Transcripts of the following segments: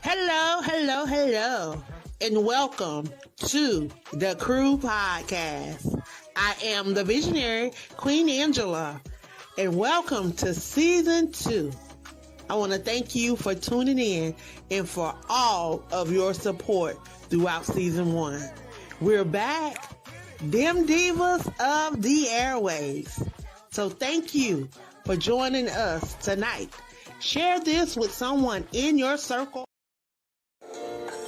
Hello, and welcome to the Crew Podcast. I am the visionary Queen Angela, and welcome to Season 2. I want to thank you for tuning in and for all of your support throughout Season 1. We're back, them divas of the airwaves. So thank you for joining us tonight. Share this with someone in your circle.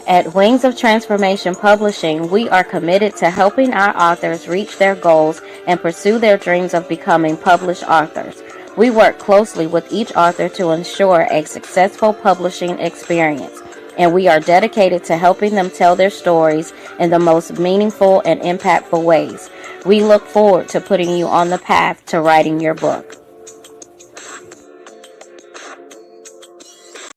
At Wings of Transformation Publishing, we are committed to helping our authors reach their goals and pursue their dreams of becoming published authors. We work closely with each author to ensure a successful publishing experience, and we are dedicated to helping them tell their stories in the most meaningful and impactful ways. We look forward to putting you on the path to writing your book.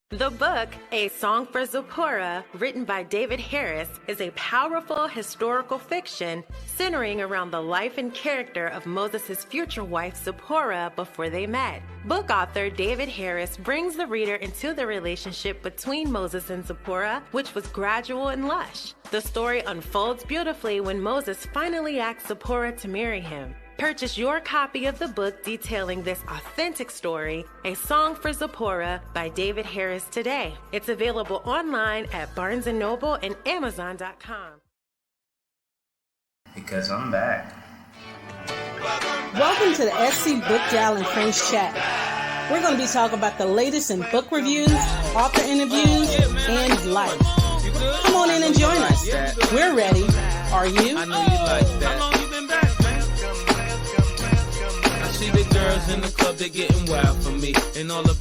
The book, A Song for Zipporah, written by David Harris, is a powerful historical fiction centering around the life and character of Moses' future wife Zipporah before they met. Book author David Harris brings the reader into the relationship between Moses and Zipporah, which was gradual and lush. The story unfolds beautifully when Moses finally asks Zipporah to marry him. Purchase your copy of the book detailing this authentic story, A Song for Zipporah by David Harris today. It's available online at Barnes & Noble and Amazon.com. Because I'm back. Welcome to the SC Book Gal and Friends Chat. We're going to be talking about the latest in book reviews, author interviews, and life. Come on in and join us. We're ready. Are you? I know you like that. How long you been back, man? I see the girls in the club, they're getting wild for me. And all the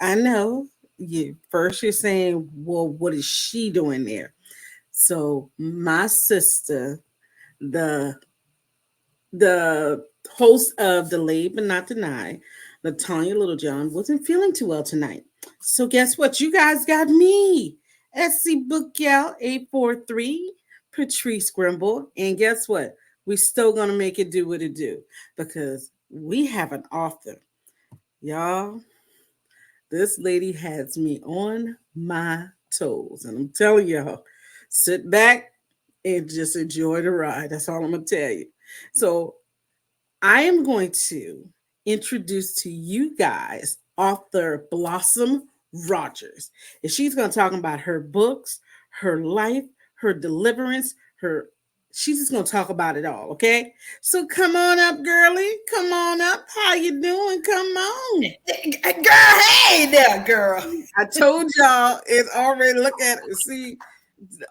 I know you first you're saying, well, what is she doing there? So my sister, the host of Delayed But Not Denied, Latanya Littlejohn, wasn't feeling too well tonight. So guess what? You guys got me, SC Book Gal 843, Patrice Grimball, and guess what? We still gonna make it do what it do because we have an author, y'all. This lady has me on my toes. And I'm telling y'all, sit back and just enjoy the ride. That's all I'm going to tell you. So I am going to introduce to you guys author Blossom Rogers. And she's going to talk about her books, her life, her deliverance, she's just going to talk about it all, okay? So come on up, girlie. Come on up. How you doing? Come on. Girl, hey there, girl. I told y'all it's already, look at it. See,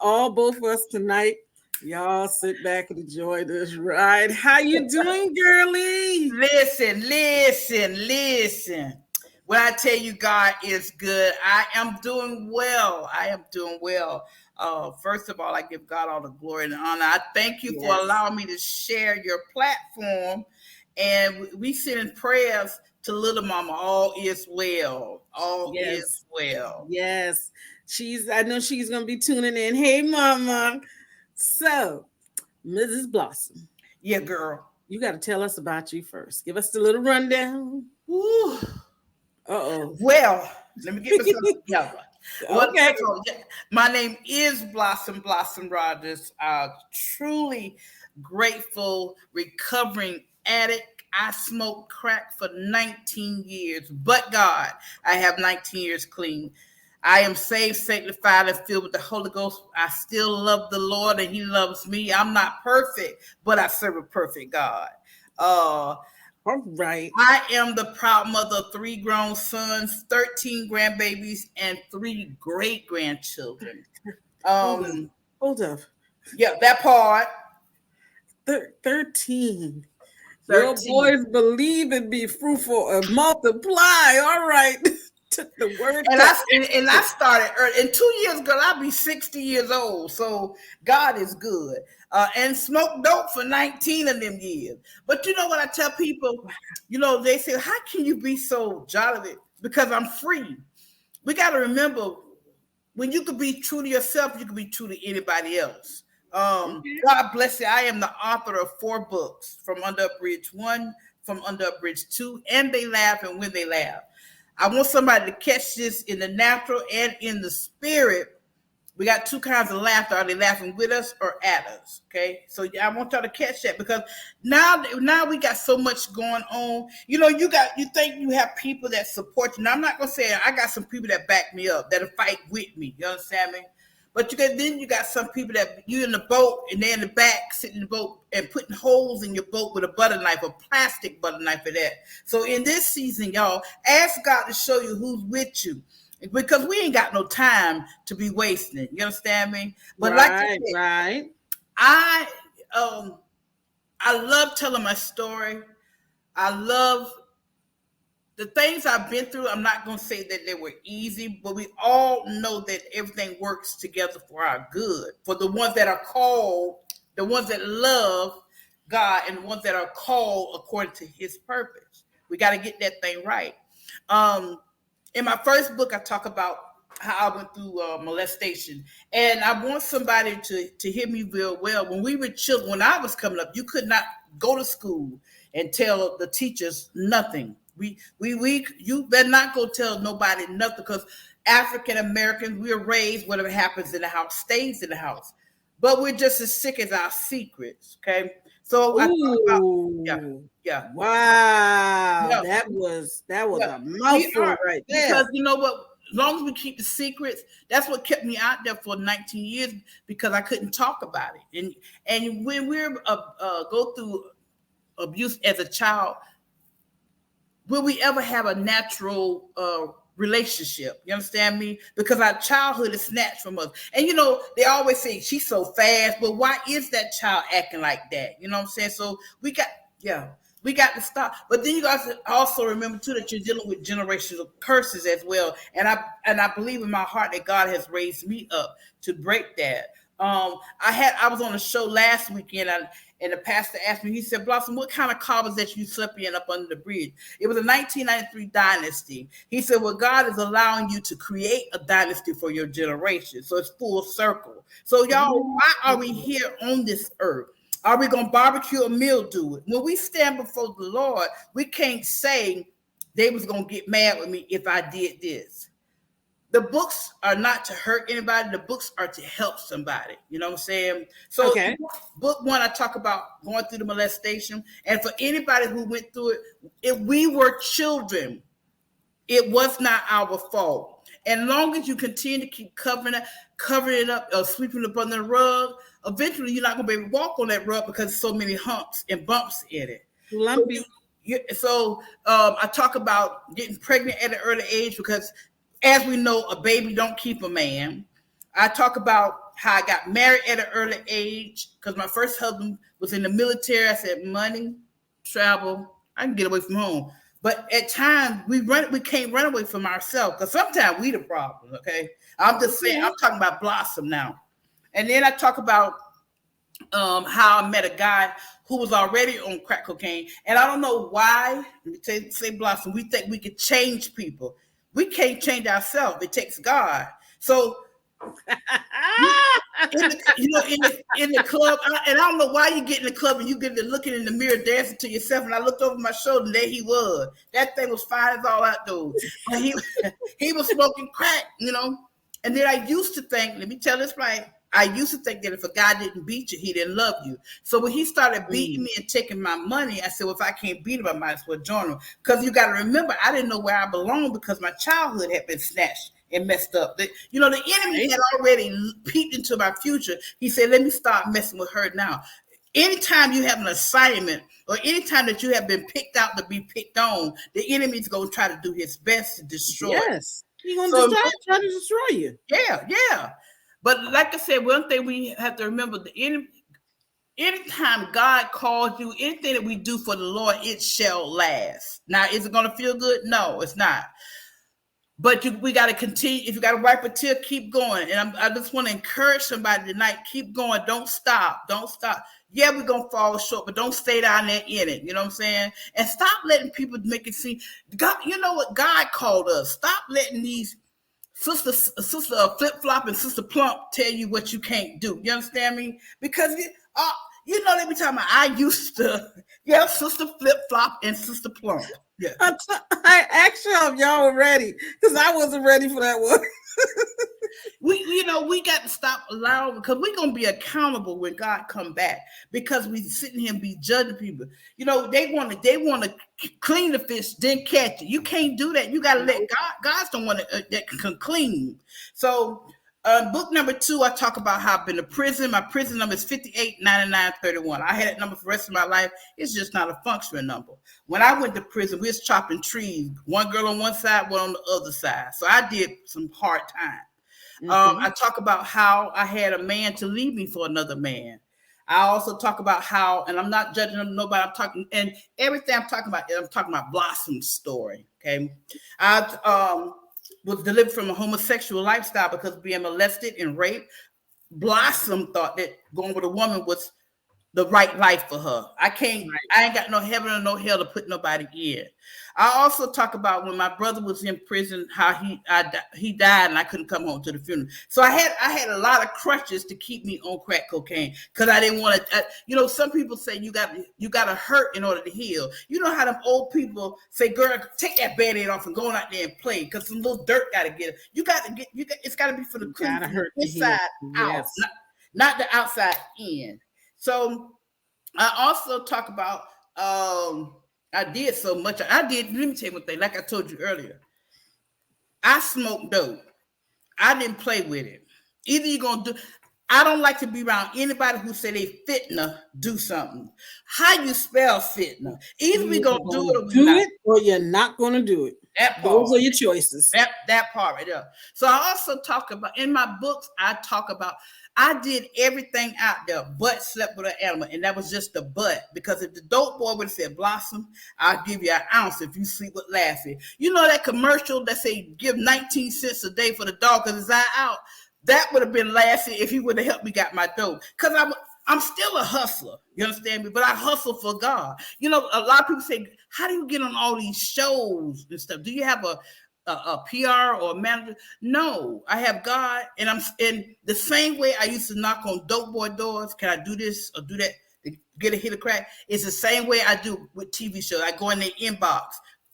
both of us tonight. Y'all sit back and enjoy this ride. How you doing, girlie? Listen. When I tell you God is good, I am doing well. First of all, I give God all the glory and honor. I thank you for allowing me to share your platform. And we send prayers to little mama. All is well. All is well. Yes. I know she's going to be tuning in. Hey, mama. So, Mrs. Blossom. Yeah, girl. You got to tell us about you first. Give us the little rundown. Ooh. Uh-oh. Well, let me get myself together. Okay. My name is Blossom Rogers. Truly grateful, recovering addict. I smoked crack for 19 years, but God, I have 19 years clean. I am saved, sanctified, and filled with the Holy Ghost. I still love the Lord, and He loves me. I'm not perfect, but I serve a perfect God. All right. I am the proud mother of 3 grown sons, 13 grandbabies, and 3 great-grandchildren. Hold up. Yeah, that part. 13. Your 13. boys believe and be fruitful and multiply. All right. Took the word. And I started early. In 2 years, girl, I'll be 60 years old. So God is good. And smoked dope for 19 of them years. But you know what I tell people? You know, they say, how can you be so jolly? Because I'm free. We got to remember, when you can be true to yourself, you can be true to anybody else. God bless you. I am the author of 4 books, From Under a Bridge 1, From Under a Bridge 2, and They Laugh and When They Laugh. I want somebody to catch this in the natural and in the spirit. We got 2 kinds of laughter. Are they laughing with us or at us? Okay. So I want y'all to catch that, because now we got so much going on. You know, you think you have people that support you. Now, I'm not going to say I got some people that back me up, that'll fight with me. You understand me? But then you got some people that you in the boat and they're in the back sitting in the boat and putting holes in your boat with a butter knife, a plastic butter knife for that. So in this season, y'all, ask God to show you who's with you, because we ain't got no time to be wasting. You understand me? But right, I love telling my story. I love the things I've been through. I'm not going to say that they were easy, but we all know that everything works together for our good. For the ones that are called, the ones that love God, and the ones that are called according to his purpose. We got to get that thing right. In my first book, I talk about how I went through molestation. And I want somebody to hear me real well. When we were children, when I was coming up, you could not go to school and tell the teachers nothing. You better not go tell nobody nothing, because African Americans, we're raised, whatever happens in the house stays in the house. But we're just as sick as our secrets. Okay. So I talk about, yeah. Wow. Yeah. That was a mouthful right there. Because you know what? As long as we keep the secrets, that's what kept me out there for 19 years, because I couldn't talk about it. And when we're go through abuse as a child, will we ever have a natural relationship? You understand me? Because our childhood is snatched from us. And you know, they always say she's so fast, but why is that child acting like that? You know what I'm saying? So we got to stop. But then you guys also remember too that you're dealing with generational curses as well. And I believe in my heart that God has raised me up to break that. I was on a show last weekend, and the pastor asked me, he said, Blossom, what kind of car was that you slept in up under the bridge? It was a 1993 Dynasty. He said, well, God is allowing you to create a dynasty for your generation. So it's full circle. So y'all, why are we here on this earth? Are we going to barbecue or mildew it? When we stand before the Lord, we can't say they was going to get mad with me if I did this. The books are not to hurt anybody. The books are to help somebody. You know what I'm saying? So okay. Book 1, I talk about going through the molestation. And for anybody who went through it, if we were children, it was not our fault. And long as you continue to keep covering it up or sweeping it up under the rug, eventually you're not going to be able to walk on that rug because there's so many humps and bumps in it. Lumpy. So I talk about getting pregnant at an early age, because as we know, a baby don't keep a man. I talk about how I got married at an early age, because my first husband was in the military. I said, money, travel, I can get away from home. But at times we can't run away from ourselves, because sometimes we the problem. Okay, I'm just saying. I'm talking about Blossom now. And then I talk about how I met a guy who was already on crack cocaine, and I don't know why. Let me say Blossom, we think we could change people. We can't change ourselves. It takes God. So, in the club, and I don't know why you get in the club and you get to looking in the mirror, dancing to yourself. And I looked over my shoulder, and there he was. That thing was fine as all outdoors. And he was smoking crack, you know. And then I used to think, let me tell this right. I used to think that if a guy didn't beat you, he didn't love you. So when he started beating me and taking my money, I said, well, if I can't beat him, I might as well join him. Because you got to remember, I didn't know where I belonged, because my childhood had been snatched and messed up. The enemy had already peeked into my future. He said, let me start messing with her now. Anytime you have an assignment, or anytime that you have been picked out to be picked on, the enemy's going to try to do his best to destroy. Yes. He's going to try to destroy you. Yeah. But like I said, one thing we have to remember, the anytime God calls you, anything that we do for the Lord, it shall last. Now, is it going to feel good? No, it's not. But we got to continue. If you got to wipe a tear, keep going. And I just want to encourage somebody tonight, keep going. Don't stop. Don't stop. Yeah, we're going to fall short, but don't stay down there in it. You know what I'm saying? And stop letting people make it seem, God, you know what? God called us. Stop letting these sister flip-flop and sister plump tell you what you can't do. You understand me? Because, you know, let me tell you, I used to, sister flip-flop and sister plump. Yeah. I asked y'all if y'all were ready because I wasn't ready for that one. we got to stop allowing, because we're gonna be accountable when God come back, because we sitting here and be judging people. You know, they want to clean the fish, then catch it. You can't do that. You got to let God's the one that can clean. So book number 2, I talk about how I've been to prison. My prison number is 589931. I had that number for the rest of my life. It's just not a functional number. When I went to prison, we was chopping trees. One girl on one side, one on the other side. So I did some hard time. I talk about how I had a man to leave me for another man. I also talk about how, and I'm not judging nobody, I'm talking, and everything I'm talking about Blossom's story. Okay. I was delivered from a homosexual lifestyle because of being molested and raped. Blossom thought that going with a woman was the right life for her. I ain't got no heaven or no hell to put nobody in. I also talk about when my brother was in prison, how he died and I couldn't come home to the funeral. So I had a lot of crutches to keep me on crack cocaine because I didn't want to. Some people say you got to hurt in order to heal. You know how them old people say, "Girl, take that Band-Aid off and go out there and play," because some little dirt got to get. It's got to be for the inside out, not the outside in. So I also talk about I did so much. Let me tell you one thing, like I told you earlier. I smoked dope. I didn't play with it. Either you're going to do, I don't like to be around anybody who say they fitna do something. How you spell fitna? Either we going to do it or you're not going to do it. Those are your choices. That part right there. So I also talk about, in my books, I did everything out there but slept with an animal, and that was just the but. Because if the dope boy would have said, "Blossom, I'll give you an ounce if you sleep with Lassie." You know that commercial that say give 19 cents a day for the dog because his eye out? That would have been Lassie if he would have helped me got my dope. Because I'm still a hustler, you understand me? But I hustle for God. A lot of people say, "How do you get on all these shows and stuff? Do you have a PR or a manager?" No, I have God, and I'm in the same way I used to knock on dope boy doors. Can I do this or do that to get a hit of crack? It's the same way I do with TV shows. I go in their inbox.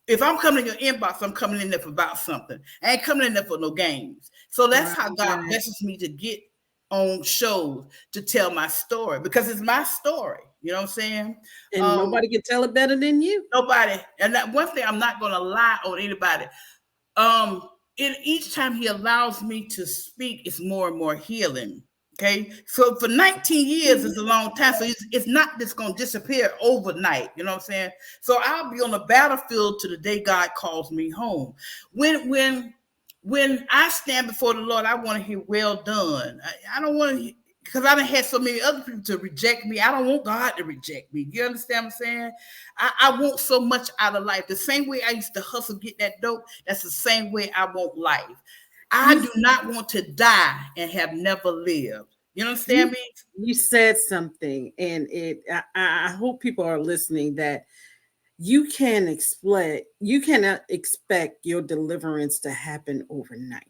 If I'm coming in your inbox, I'm coming in there for about something. I ain't coming in there for no games. So that's how God blesses me to get on shows to tell my story, because it's my story. You know what I'm saying? And nobody can tell it better than you. Nobody. And that one thing, I'm not going to lie on anybody. In each time he allows me to speak, it's more and more healing. Okay. So for 19 years is a long time. So it's not just going to disappear overnight. You know what I'm saying? So I'll be on the battlefield to the day God calls me home. When I stand before the Lord, I want to hear "well done." I don't want to, because I done had so many other people to reject me. I don't want God to reject me. You understand what I'm saying? I want so much out of life. The same way I used to hustle, get that dope, that's the same way I want life. I do not want to die and have never lived. You understand me? You said something, and I hope people are listening, that you cannot expect your deliverance to happen overnight.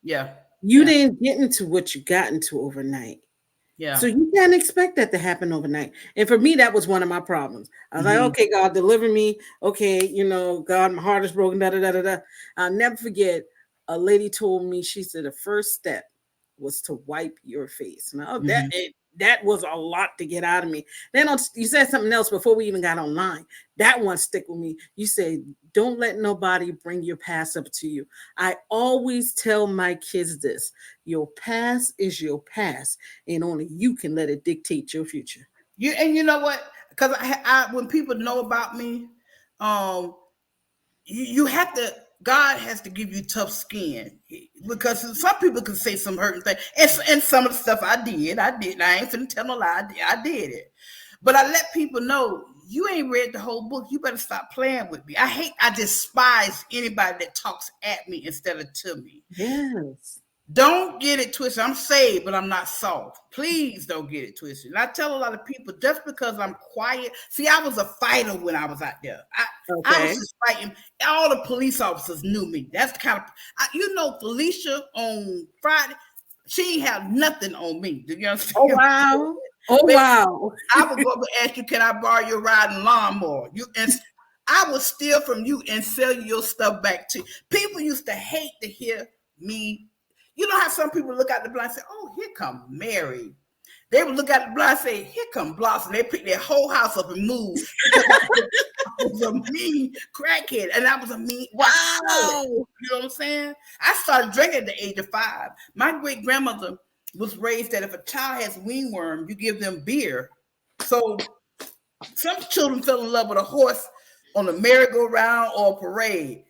Yeah. You didn't get into what you got into overnight. Yeah. So you can't expect that to happen overnight. And for me, that was one of my problems. I was like, okay, God, deliver me. Okay, God, my heart is broken. Da, da, da, da, da. I'll never forget, a lady told me, she said, the first step was to wipe your face. Now, that was a lot to get out of me. Then you said something else before we even got online. That one stick with me. You say, don't let nobody bring your past up to you. I always tell my kids this: your past is your past, and only you can let it dictate your future. And you know what? Because when people know about me, you have to God has to give you tough skin because some people can say some hurting things, and some of the stuff I did. I ain't finna tell no lie. I did it, but I let people know you ain't read the whole book. You better stop playing with me. I despise anybody that talks at me instead of to me. Yes. Don't get it twisted. I'm saved, but I'm not soft. Please don't get it twisted. And I tell a lot of people, just because I'm quiet. See, I was a fighter when I was out there. I was just fighting. All the police officers knew me. That's the kind of, Felicia on Friday, she ain't have nothing on me. Do you understand? Oh, wow. Oh, wow. I would go up and ask you, can I borrow your riding lawnmower? I would steal from you and sell you your stuff back to you. People used to hate to hear me. You know how some people look out the blind and say, oh, here come Mary. They would look at the blind and say, here come Blossom. They pick their whole house up and move. I was a mean crackhead. And I was a mean, wow. You know what I'm saying? I started drinking at the age of 5. My great-grandmother was raised that if a child has wingworm, you give them beer. So some children fell in love with a horse on a merry-go-round or a parade.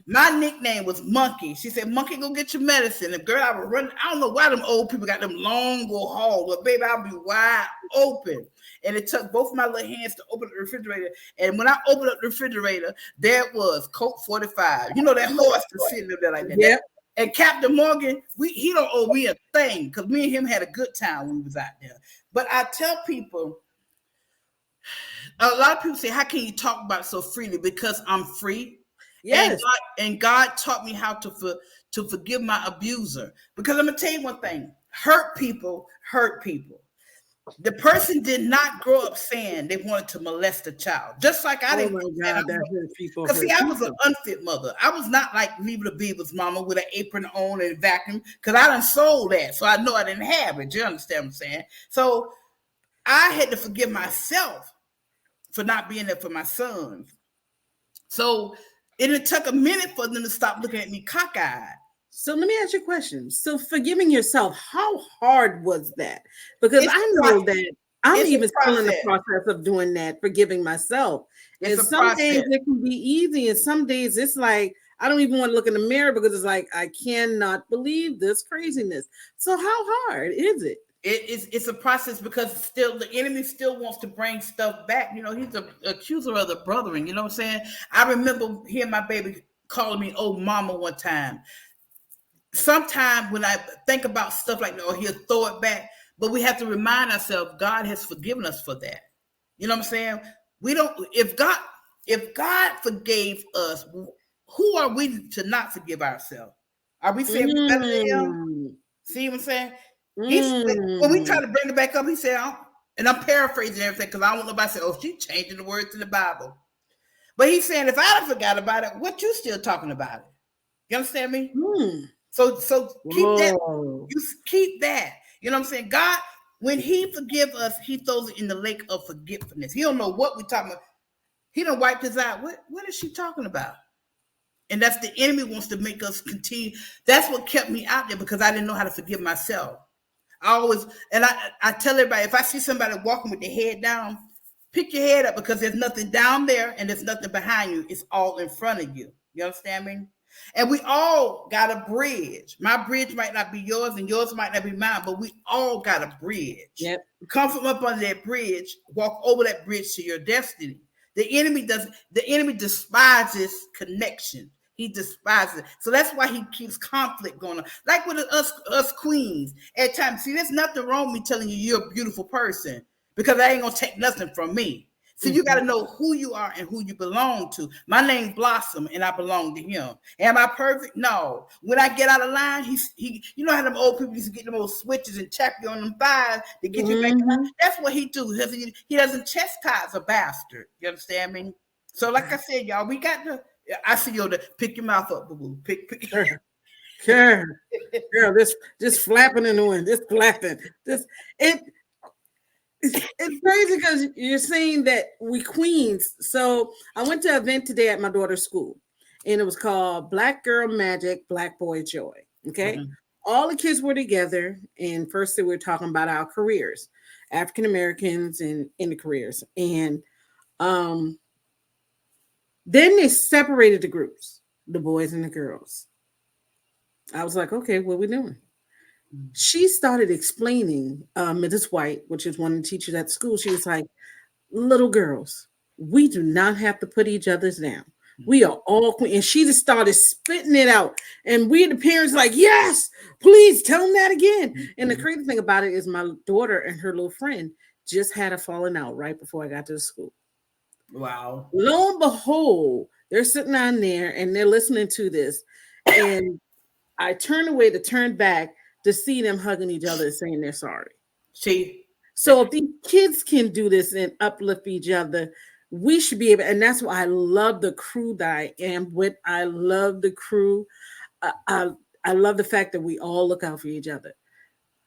My nickname was Monkey. She said, Monkey, go get your medicine. And girl, I would run. I don't know why them old people got them long go haul. But baby, I'll be wide open. And it took both my little hands to open the refrigerator. And when I opened up the refrigerator, there was Colt 45. You know that horse that's sitting there like that. Yep. And Captain Morgan, he don't owe me a thing because me and him had a good time when we was out there. But I tell people, a lot of people say, how can you talk about it so freely? Because I'm free. Yes. And God taught me how to forgive my abuser. Because I'm going to tell you one thing. Hurt people. The person did not grow up saying they wanted to molest a child. Just like I didn't. Oh my God, that hurt people. Because see, I was an unfit mother. I was not like Leave the Beaver's mama with an apron on and vacuum. Because I done sold that. So I know I didn't have it. You understand what I'm saying? So I had to forgive myself for not being there for my sons. So it took a minute for them to stop looking at me cockeyed. So let me ask you a question. So forgiving yourself, how hard was that? Because I know that I'm even still in the process of doing that, forgiving myself. And some days it can be easy, and some days it's like I don't even want to look in the mirror because it's like I cannot believe this craziness. So how hard is it? It's a process because still the enemy still wants to bring stuff back. You know, he's the accuser of the brethren. You know what I'm saying? I remember hearing my baby calling me "oh mama" one time. Sometimes when I think about stuff like that, or he'll throw it back, but we have to remind ourselves God has forgiven us for that. You know what I'm saying? We don't. If God forgave us, who are we to not forgive ourselves? Are we saying we're better than Him? See what I'm saying? When we try to bring it back up, he said, and I'm paraphrasing everything because I don't want nobody to say, oh, she's changing the words in the Bible. But he's saying, if I forgot about it, what you still talking about it? You understand me? So keep that. You keep that. You know what I'm saying? God, when He forgives us, He throws it in the lake of forgetfulness. He don't know what we're talking about. He done wiped his eye. What is she talking about? And that's the enemy wants to make us continue. That's what kept me out there because I didn't know how to forgive myself. I tell everybody, if I see somebody walking with their head down, pick your head up because there's nothing down there and there's nothing behind you. It's all in front of you. You understand me? And we all got a bridge. My bridge might not be yours and yours might not be mine, but we all got a bridge. Yep. Come from up under that bridge, walk over that bridge to your destiny. The enemy despises connection. He despises it. So that's why he keeps conflict going on. Like with us queens at times. See, there's nothing wrong with me telling you you're a beautiful person because I ain't going to take nothing from me. So you got to know who you are and who you belong to. My name's Blossom and I belong to him. Am I perfect? No. When I get out of line, he you know how them old people used to get them old switches and tap you on them thighs to get you back. That's what he do. He doesn't chastise a bastard. You understand me? So like I said, y'all, we got to, I see you to pick your mouth up, boo-boo. Pick. Girl, this flapping in the wind, this flapping. It's crazy because you're saying that we queens. So I went to an event today at my daughter's school, and it was called Black Girl Magic, Black Boy Joy. Okay. All the kids were together, and first they were talking about our careers, African Americans and in the careers. And then they separated the groups. the boys and the girls. I was like, okay, what are we doing? She started explaining, Mrs. White, which is one of the teachers at school. She was like, little girls, we do not have to put each other's down. We are all queen. And she just started spitting it out. And we, the parents, like, yes, please tell them that again. And the crazy thing about it is my daughter and her little friend just had a falling out right before I got to the school. Wow. Lo and behold, they're sitting on there and they're listening to this. And I turned away to turn back to see them hugging each other and saying they're sorry. See? So if these kids can do this and uplift each other, we should be able. And that's why I love the crew that I am with. I love the crew. I love the fact that we all look out for each other.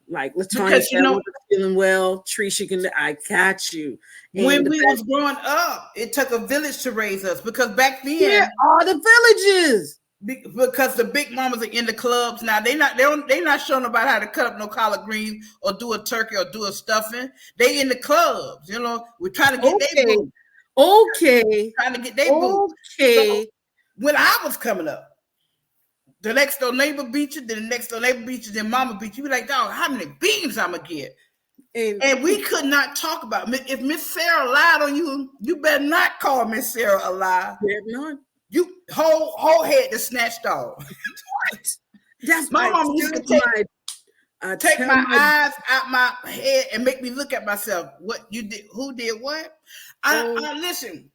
Like Latonya said, feeling well. Trisha, I got you. And when we was growing up, it took a village to raise us because back then, where are the villages? Because the big mamas are in the clubs now. They not showing about how to cut up no collard greens or do a turkey or do a stuffing. They in the clubs, you know. We're trying to get their boo. Okay. Trying to get their boo. Okay. So, when I was coming up, the next door neighbor beat you, then the next door neighbor beat you, then mama beat you. You be like, dog, how many beatings I'm gonna get? And we could not talk about it. If Miss Sarah lied on you, you better not call Miss Sarah a lie. Not. You whole head to snatched off. What? That's my mom used to take my eyes out my head and make me look at myself. What you did? Who did what? I listen.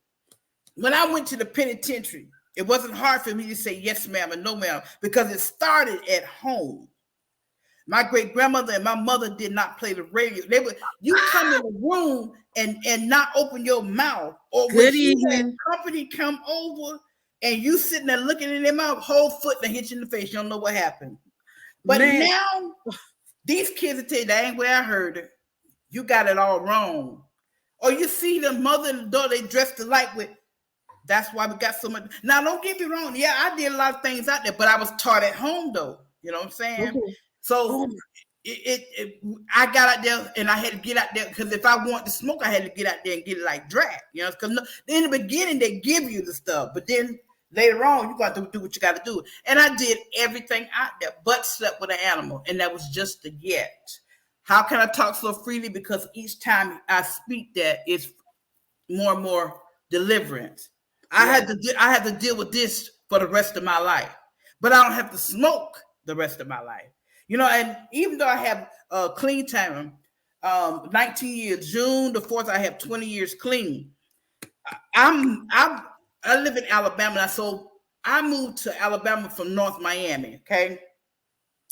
When I went to the penitentiary, it wasn't hard for me to say yes, ma'am, and no, ma'am, because it started at home. My great grandmother and my mother did not play the radio. You come in the room and not open your mouth, or when you had company come over. And you sitting there looking in their mouth, whole foot and hit you in the face. You don't know what happened. But now, these kids will tell you, that ain't where I heard it. You got it all wrong. Or you see the mother and the daughter, they dressed alike with, that's why we got so much. Now, don't get me wrong. Yeah, I did a lot of things out there, but I was taught at home, though. You know what I'm saying? Okay. So, I got out there and I had to get out there because if I wanted to smoke, I had to get out there and get it like drag. You know, because in the beginning, they give you the stuff, but then later on, you got to do what you got to do. And I did everything out there, but slept with an animal. And that was just the yet. How can I talk so freely? Because each time I speak that, it's more and more deliverance. Yeah. I had to deal with this for the rest of my life. But I don't have to smoke the rest of my life. You know, and even though I have clean time, 19 years, June the 4th, I have 20 years clean. I live in Alabama, so I moved to Alabama from North Miami, okay?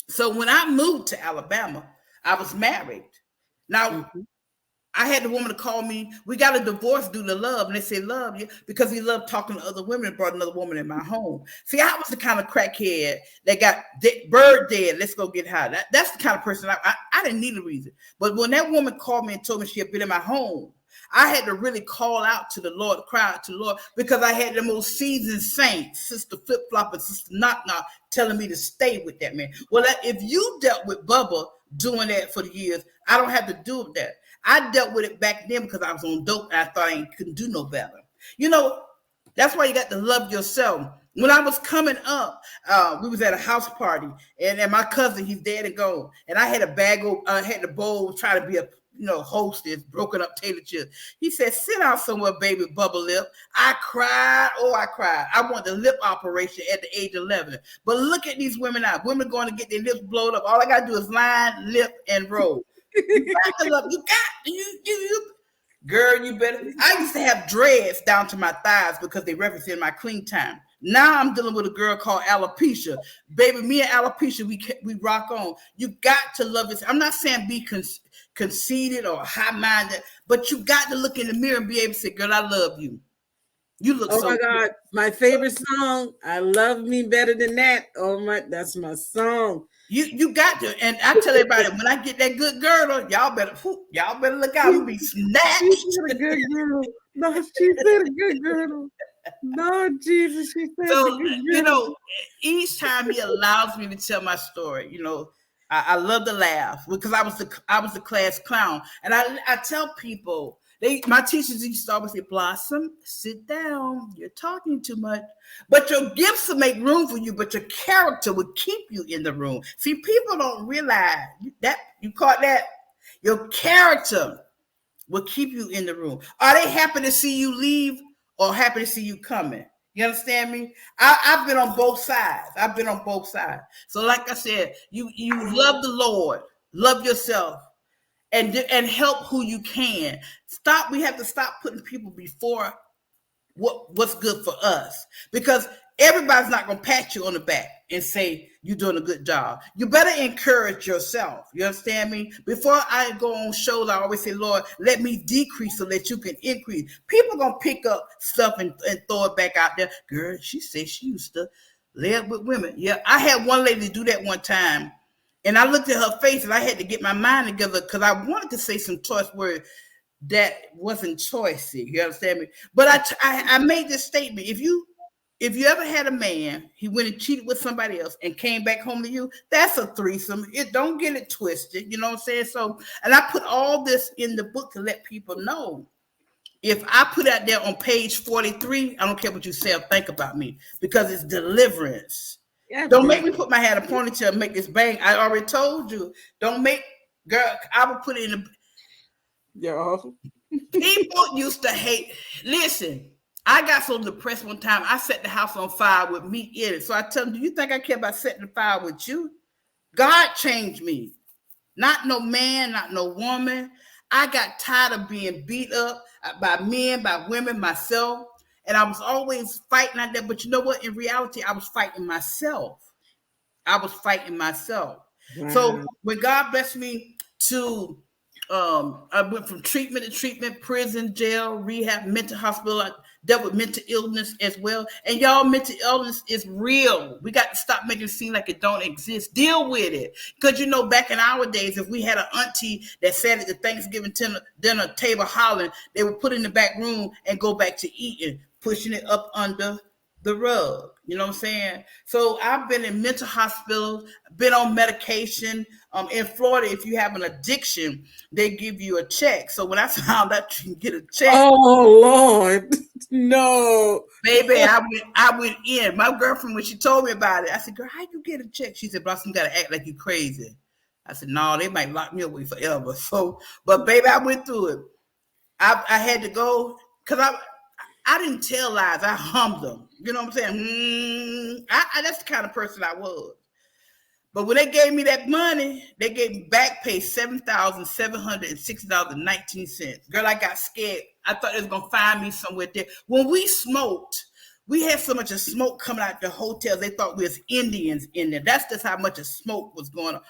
So when I moved to Alabama, I was married. Now, I had the woman to call me. We got a divorce due to love. And they said, love you, because he loved talking to other women and brought another woman in my home. See, I was the kind of crackhead that got bird dead. Let's go get high. That's the kind of person I didn't need a reason. But when that woman called me and told me she had been in my home, I had to really call out to the Lord, cry out to the Lord, because I had the most seasoned saints, Sister Flip Flop and Sister Knock Knock, telling me to stay with that man. Well, if you dealt with Bubba doing that for the years, I don't have to do with that. I dealt with it back then because I was on dope and I thought I couldn't do no better. You know, that's why you got to love yourself. When I was coming up, we was at a house party, and my cousin, he's dead and gone, and I had a bag of, had the bowl, try to be a hostess, broken up tater chips. He said, sit down somewhere, baby, bubble lip. I cried. I wanted a lip operation at the age of 11. But look at these women now. Women going to get their lips blown up. All I got to do is line, lip, and roll. You got to love. You girl, you better. I used to have dreads down to my thighs because they represented my clean time. Now I'm dealing with a girl called alopecia. Baby, me and alopecia, we rock on. You got to love this. I'm not saying be conceited or high-minded, but you got to look in the mirror and be able to say, girl, I love you. You look so my God, good. My favorite song, I Love Me Better Than That. That's my song. You got to, and I tell everybody, when I get that good girdle, y'all better look out and be snatched. She said a good girdle. No, she said a good girdle. No, Jesus, she said so, each time he allows me to tell my story, I love to laugh because I was the class clown. And I tell people, My teachers used to always say, Blossom, sit down. You're talking too much. But your gifts will make room for you, but your character will keep you in the room. See, people don't realize that. You caught that? Your character will keep you in the room. Are they happy to see you leave or happy to see you coming? You understand me? I've been on both sides. So like I said, you love the Lord, love yourself, and help who you can. We have to stop putting people before what's good for us, because everybody's not going to pat you on the back and say you're doing a good job. You better encourage yourself. You understand me? Before I go on shows, I always say, Lord, let me decrease so that you can increase. People going to pick up stuff and throw it back out there. Girl, she said she used to live with women. Yeah, I had one lady do that one time, and I looked at her face and I had to get my mind together because I wanted to say some choice words that wasn't choicey. You understand me? But I made this statement. If you ever had a man, he went and cheated with somebody else and came back home to you, that's a threesome. Don't get it twisted. You know what I'm saying? So, and I put all this in the book to let people know. If I put out there on page 43, I don't care what you say or think about me, because it's deliverance. Yeah, don't make me put my head in a ponytail and make this bang. I already told you. Don't make, girl, I will put it in the. Yo. People used to hate. Listen, I got so depressed one time, I set the house on fire with me in it. So I tell them, do you think I care about setting the fire with you? God changed me. Not no man, not no woman. I got tired of being beat up by men, by women, myself. And I was always fighting like that. But you know what? In reality, I was fighting myself. Wow. So when God blessed me to, I went from treatment to treatment, prison, jail, rehab, mental hospital. I dealt with mental illness as well. And y'all, mental illness is real. We got to stop making it seem like it don't exist. Deal with it. Because, you know, back in our days, if we had an auntie that sat at the Thanksgiving dinner table hollering, they would put in the back room and go back to eating, pushing it up under the rug. You know what I'm saying? So I've been in mental hospitals, been on medication. In Florida, if you have an addiction, they give you a check. So when I found out you can get a check. Oh, Lord. No. Baby, I went in. My girlfriend, when she told me about it, I said, girl, how you get a check? She said, Blossom, got to act like you crazy. I said, no, they might lock me away forever. So, but baby, I went through it. I had to go because I didn't tell lies. I hummed them. You know what I'm saying? That's the kind of person I was. But when they gave me that money, they gave me back pay $7,760.19. Girl, I got scared. I thought they was going to find me somewhere there. When we smoked, we had so much of smoke coming out the hotel. They thought we was Indians in there. That's just how much of smoke was going on.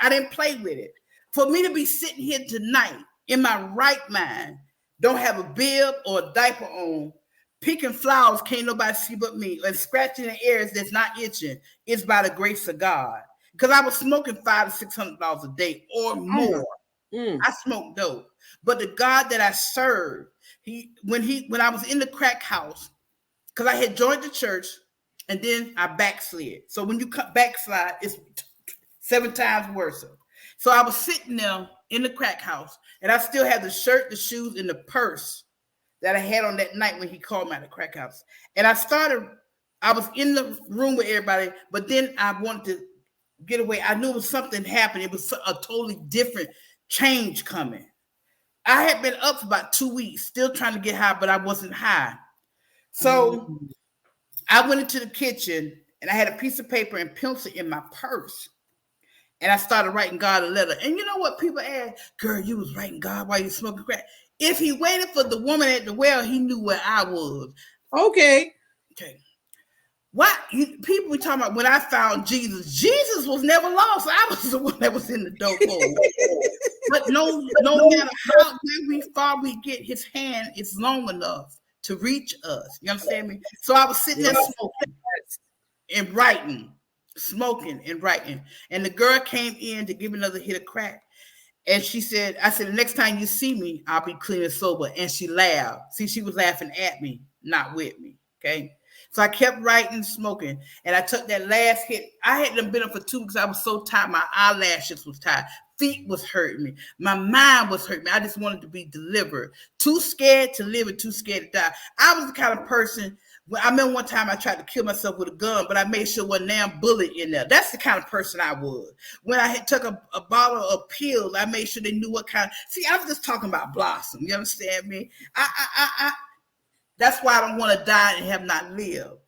I didn't play with it. For me to be sitting here tonight in my right mind, don't have a bib or a diaper on, picking flowers, can't nobody see but me, and scratching the areas that's not itching, it's by the grace of God. Because I was smoking $500 to $600 a day or more. I smoked dope. But the God that I served, when I was in the crack house, because I had joined the church and then I backslid. So when you backslide, it's 7 times worse. So I was sitting there in the crack house, and I still had the shirt, the shoes, and the purse that I had on that night when he called me out of the crack house. And I was in the room with everybody, but then I wanted to get away. I knew it was something happening. It was a totally different change coming. I had been up for about 2 weeks, still trying to get high, but I wasn't high. So I went into the kitchen, and I had a piece of paper and pencil in my purse. And I started writing God a letter. And you know what people ask? Girl, you was writing God while you smoking crack. If he waited for the woman at the well, he knew where I was. Okay. What people we talking about when I found Jesus? Jesus was never lost. I was the one that was in the dope hole. But no matter how far we get, his hand is long enough to reach us. You understand me? So I was sitting there smoking and writing, smoking and writing. And the girl came in to give me another hit of crack. And I said, the next time you see me, I'll be clean and sober. And she laughed. See, she was laughing at me, not with me. Okay. So I kept writing, smoking, and I took that last hit. I hadn't been up for 2 weeks. I was so tired. My eyelashes was tired. feet was hurting me. My mind was hurting me. I just wanted to be delivered. Too scared to live and too scared to die. I was the kind of person, I remember one time I tried to kill myself with a gun, but I made sure one damn bullet in there. That's the kind of person I was. When I had took a bottle of pills, I made sure they knew what kind. See, I was just talking about Blossom. You understand me? That's why I don't want to die and have not lived.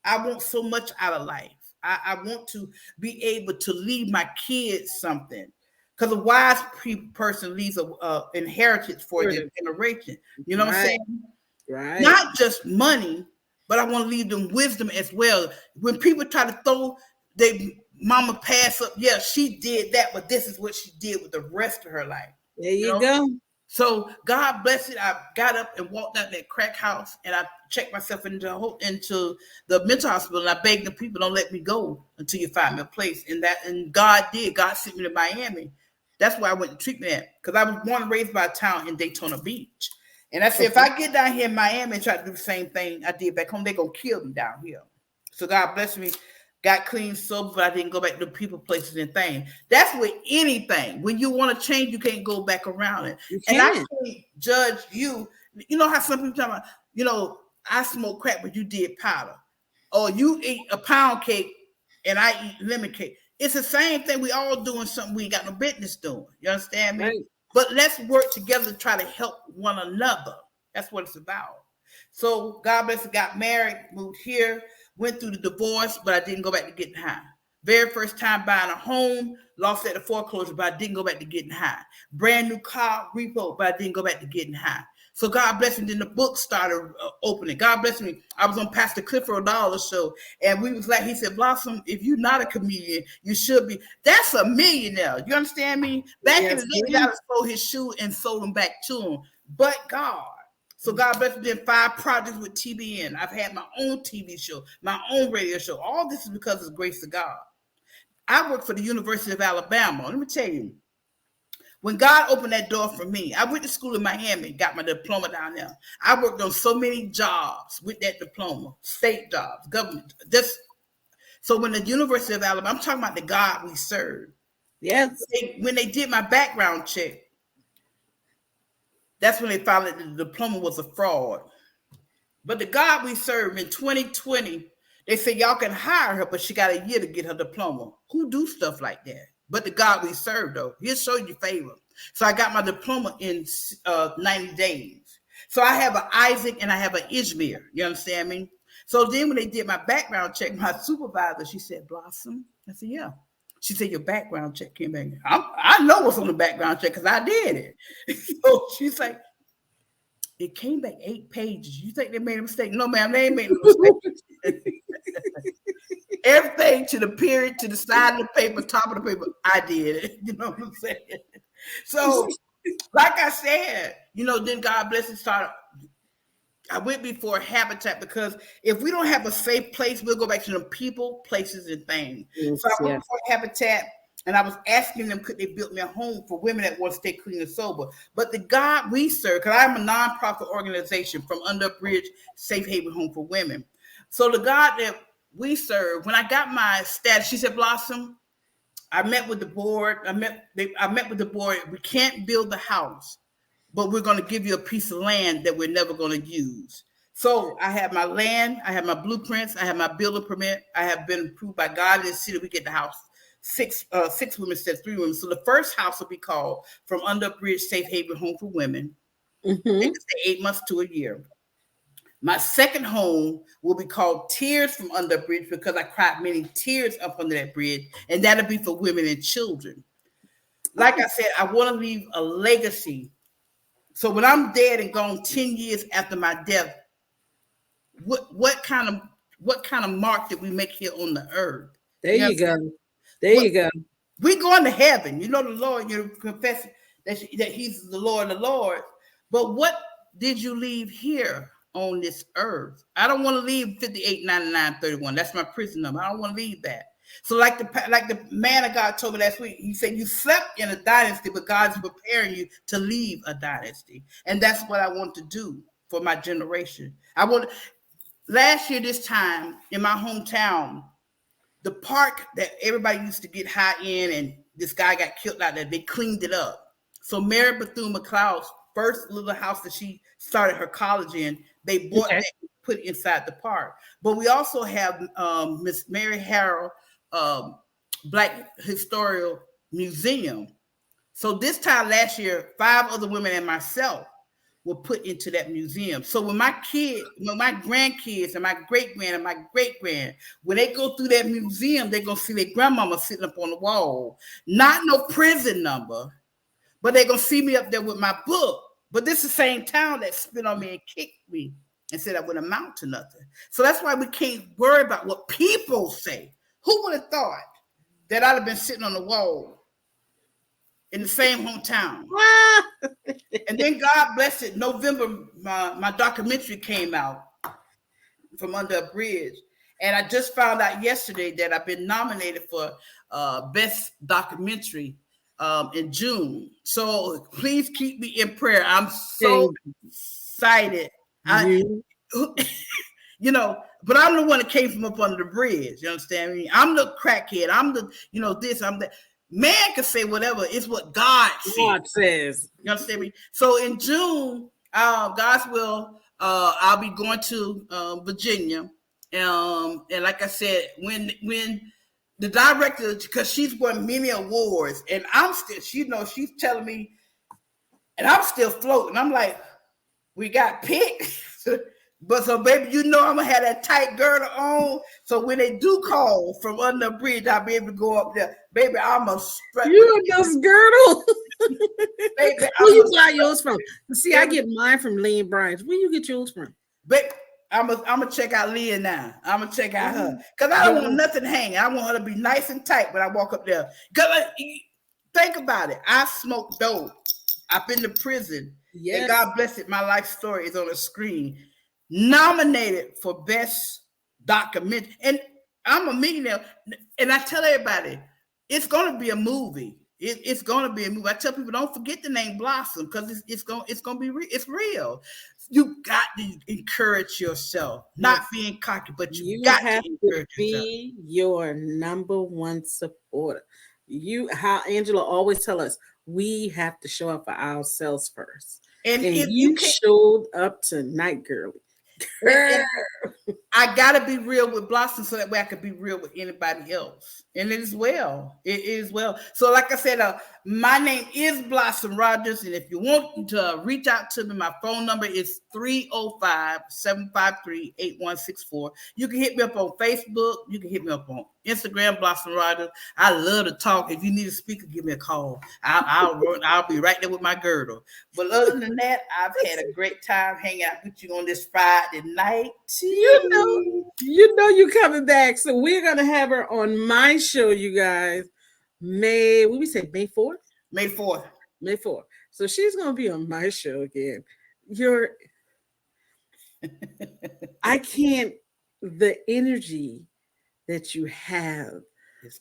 I want so much out of life. I want to be able to leave my kids something. Because a wise person leaves an inheritance for their generation. You know what I'm saying? Right. Not just money, but I want to leave them wisdom as well. When people try to throw their mama pass up, yeah, she did that, but this is what she did with the rest of her life. There you go. So God bless it. I got up and walked out that crack house, and I checked myself into the mental hospital, and I begged the people, don't let me go until you find me a place. And God did. God sent me to Miami. That's where I went to treatment at, because I was born and raised by a town in Daytona Beach. And I said, if I get down here in Miami and try to do the same thing I did back home, they're going to kill me down here. So God bless me. Got clean, sober, but I didn't go back to people, places, and things. That's with anything. When you want to change, you can't go back around it. And I can't judge you. You know how some people talk about, you know, I smoke crack, but you did powder. Or you eat a pound cake and I eat lemon cake. It's the same thing. We all doing something we ain't got no business doing. You understand me? Right. But let's work together to try to help one another. That's what it's about. So God bless you, got married, moved here, went through the divorce, but I didn't go back to getting high. Very first time buying a home, lost at the foreclosure, but I didn't go back to getting high. Brand new car, repo, but I didn't go back to getting high. So God bless me. Then the book started opening. God bless me. I was on Pastor Clifford Dollar's show, and we was like, he said, Blossom, if you're not a comedian, you should be. That's a millionaire. You understand me? Back in the day, he got to sold his shoe and sold them back to him. But God. So God bless me. Did 5 projects with TBN. I've had my own TV show, my own radio show. All this is because of the grace of God. I work for the University of Alabama. Let me tell you, when God opened that door for me, I went to school in Miami, got my diploma down there. I worked on so many jobs with that diploma, state jobs, government. So when the University of Alabama, I'm talking about the God we serve. Yes. When they did my background check, that's when they found that the diploma was a fraud. But the God we serve in 2020, they said, y'all can hire her, but she got a year to get her diploma. Who do stuff like that? But the God we serve, though, he'll show you favor. So I got my diploma in 90 days. So I have an Isaac and I have an Ishmael. You understand me? So then when they did my background check, my supervisor, she said, Blossom? I said, yeah. She said, your background check came back. I know what's on the background check because I did it. So she's like, it came back 8 pages. You think they made a mistake? No, ma'am, they ain't made a mistake. Everything to the period, to the side of the paper, top of the paper, I did it. You know what I'm saying? So, like I said, you know, then God bless it, I went before Habitat, because if we don't have a safe place, we'll go back to the people, places, and things. Yes, so I went before Habitat, and I was asking them, could they build me a home for women that want to stay clean and sober? But the God we serve, because I'm a nonprofit organization from Under Bridge Safe Haven Home for Women. So the God that we serve, when I got my status, she said, Blossom, I met with the board. I met with the board. We can't build the house, but we're going to give you a piece of land that we're never going to use. So I have my land, I have my blueprints, I have my building permit. I have been approved by God in the city. We get the house. 6 women said 3 women. So the first house will be called From Under Bridge Safe Haven Home for Women. It's 8 months to a year. My second home will be called Tears from Under Bridge, because I cried many tears up under that bridge, and that'll be for women and children. Like I said, I want to leave a legacy. So when I'm dead and gone 10 years after my death, what kind of mark did we make here on the earth? There you go. There you go. We're going to heaven. You know the Lord, you confess that he's the Lord of the Lord. But what did you leave here on this earth? I don't want to leave 589931. That's my prison number. I don't want to leave that. So like the man of God told me last week, he said, you slept in a dynasty, but God's preparing you to leave a dynasty. And that's what I want to do for my generation. Last year, this time in my hometown, the park that everybody used to get high in and this guy got killed out there. They cleaned it up. So Mary Bethune McLeod's first little house that she started her college in, they bought that and put it inside the park. But we also have Miss Mary Harrell Black Historical Museum. So this time last year, 5 other women and myself were put into that museum. So when my grandkids and my great-grand and my great-grand, when they go through that museum, they're going to see their grandmama sitting up on the wall. Not no prison number, but they're going to see me up there with my book. But this is the same town that spit on me and kicked me and said I wouldn't amount to nothing. So that's why we can't worry about what people say. Who would have thought that I'd have been sitting on the wall in the same hometown? And then God bless it, November, my documentary came out, From Under a Bridge. And I just found out yesterday that I've been nominated for Best Documentary in June. So please keep me in prayer. I'm so excited. You know, but I'm the one that came from up under the bridge. You understand me? I'm the crackhead. I'm the, this, I'm that. Man can say whatever. It's what God says. You understand me? So in June, God's will, I'll be going to Virginia. And like I said, when the director, because she's won many awards, and I'm still, she's telling me, and I'm still floating. I'm like, we got picked. But so, baby, I'm gonna have that tight girdle on. So when they do call from under the bridge, I'll be able to go up there. Baby, I'm a you those girdle. Baby, where you buy yours from? See, I get mine from Lynn Bryant. Where you get yours from? Baby, I'm gonna check out Leah now. I'm gonna check out her. Because I don't want nothing hanging. I want her to be nice and tight when I walk up there. Because think about it. I smoke dope. I've been to prison. Yes. And God bless it. My life story is on the screen. Nominated for Best Documentary. And I'm a millionaire. And I tell everybody, it's going to be a movie. It's going to be a movie. I tell people, don't forget the name Blossom, because it's going to be real. It's real. You got to encourage yourself. Not being cocky, but you got have to encourage be your number one supporter. How Angela always tell us, we have to show up for ourselves first. And if you showed up tonight, girl. I gotta be real with Blossom so that way I can be real with anybody else. And it is well. It is well. So like I said, my name is Blossom Rogers. And if you want to reach out to me, my phone number is 305-753-8164. You can hit me up on Facebook. You can hit me up on Instagram, Blossom Rogers. I love to talk. If you need a speaker, give me a call. I'll be right there with my girdle. But other than that, I've had a great time hanging out with you on this Friday night. You coming back. So we're gonna have her on my show, you guys. May 4th? May 4th. May 4th. So she's gonna be on my show again. The energy that you have,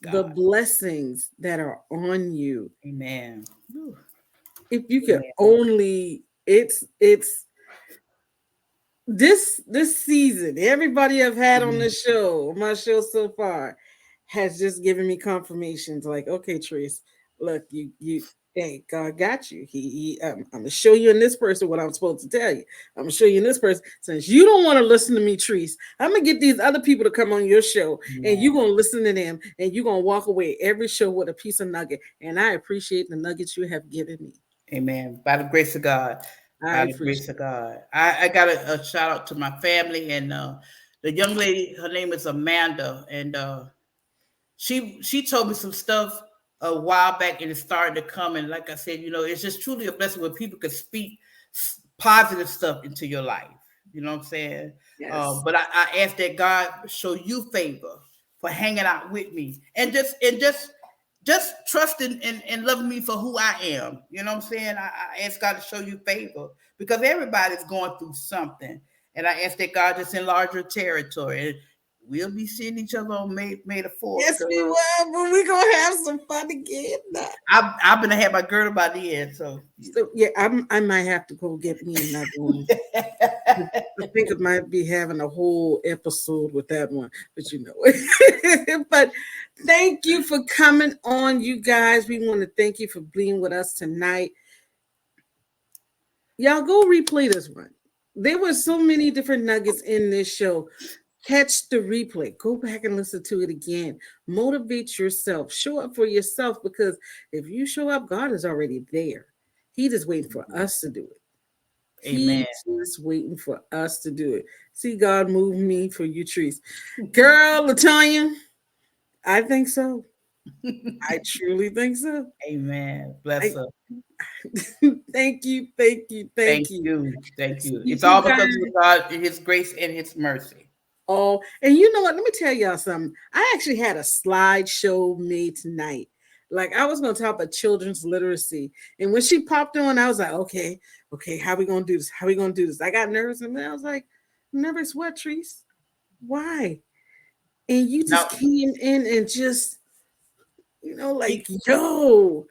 the blessings that are on you. Amen. If you could only, it's this season, everybody I've had on the show, my show so far, has just given me confirmations like, okay, Trace, look, hey, God got you. I'm gonna show you in this person what I'm supposed to tell you. I'm gonna show you in this person. Since you don't want to listen to me, Trace, I'm gonna get these other people to come on your show, and you're gonna listen to them, and you're gonna walk away every show with a piece of nugget. And I appreciate the nuggets you have given me. Amen. By the grace of God. By the grace of God. I got a shout out to my family and the young lady. Her name is Amanda, and she told me some stuff a while back, and it started to come. And like I said, it's just truly a blessing when people can speak positive stuff into your life. You know what I'm saying? Yes. But I ask that God show you favor for hanging out with me, and just trusting and loving me for who I am. You know what I'm saying? I ask God to show you favor, because everybody's going through something. And I ask that God just enlarge your territory. And we'll be seeing each other on May the 4th. Yes, we will, but we're going to have some fun again. I'm going to have my girdle by the end. So yeah, I might have to go get me another one. I think it might be having a whole episode with that one, but you know. But thank you for coming on, you guys. We want to thank you for being with us tonight. Y'all go replay this one. There were so many different nuggets in this show. Catch the replay. Go back and listen to it again. Motivate yourself. Show up for yourself, because if you show up, God is already there. He just waiting for us to do it. Amen. He's just waiting for us to do it. See God move me for you, Trees. Girl, LaTanya, I think so. I truly think so. Amen. Bless her. Thank you. Thank you. Thank you. It's all because of God, His grace and His mercy. Oh, and you know what? Let me tell y'all something. I actually had a slideshow made tonight. Like, I was going to talk about children's literacy. And when she popped on, I was like, okay, how we going to do this? I got nervous, and then I was like, nervous what, Treese? Why? And you just came in and just, like, yo.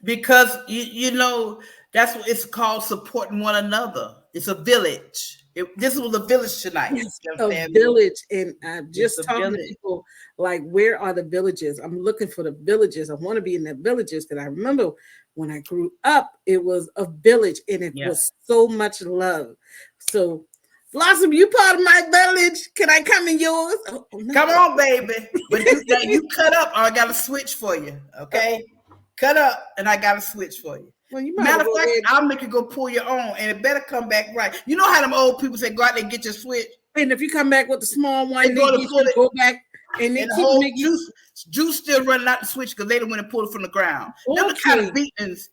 Because, you know, that's what it's called, supporting one another. It's a village. This was a village tonight. It's a village. And I'm just talking to people like, where are the villages? I'm looking for the villages. I want to be in the villages, because I remember when I grew up, it was a village, and it was so much love. So, Blossom, you part of my village. Can I come in yours? Oh, no. Come on, baby. But you cut up, or I got a switch for you. Okay? Cut up, and I got a switch for you. Well, matter of fact, I'll make you go pull your own, and it better come back right. You know how them old people say, go out there and get your switch? And if you come back with the small one, go back, and they keep the making juice still running out the switch, because they don't want to pull it from the ground. Okay. Them the kind of beatings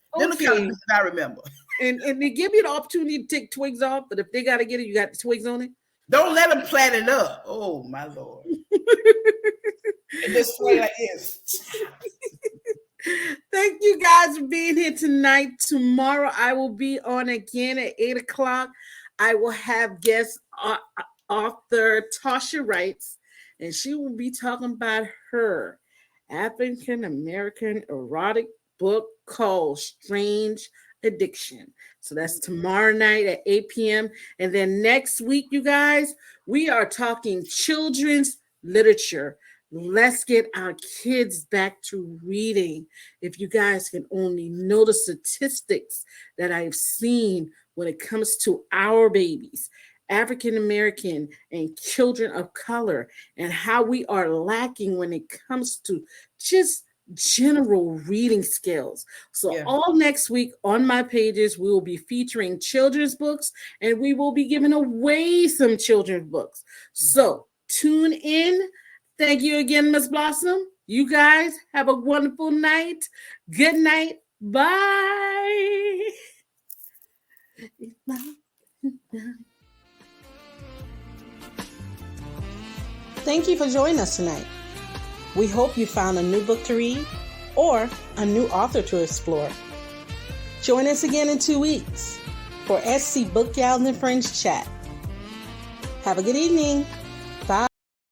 I remember. And they give you the opportunity to take twigs off, but if they got to get it, you got the twigs on it. Don't let them plant it up. Oh, my Lord. And this way it is. Thank you guys for being here tonight. Tomorrow I will be on again at 8:00. I will have guest author Tasha Wrights, and she will be talking about her African American erotic book called Strange Addiction. So that's tomorrow night at 8 p.m. And then next week, you guys, we are talking children's literature. Let's get our kids back to reading. If you guys can only know the statistics that I've seen when it comes to our babies, African American and children of color, and how we are lacking when it comes to just general reading skills. So all next week on my pages, we will be featuring children's books, and we will be giving away some children's books. So tune in. Thank you again, Miss Blossom. You guys have a wonderful night. Good night. Bye. Thank you for joining us tonight. We hope you found a new book to read or a new author to explore. Join us again in 2 weeks for SC Book Gals and Friends Chat. Have a good evening. Bye.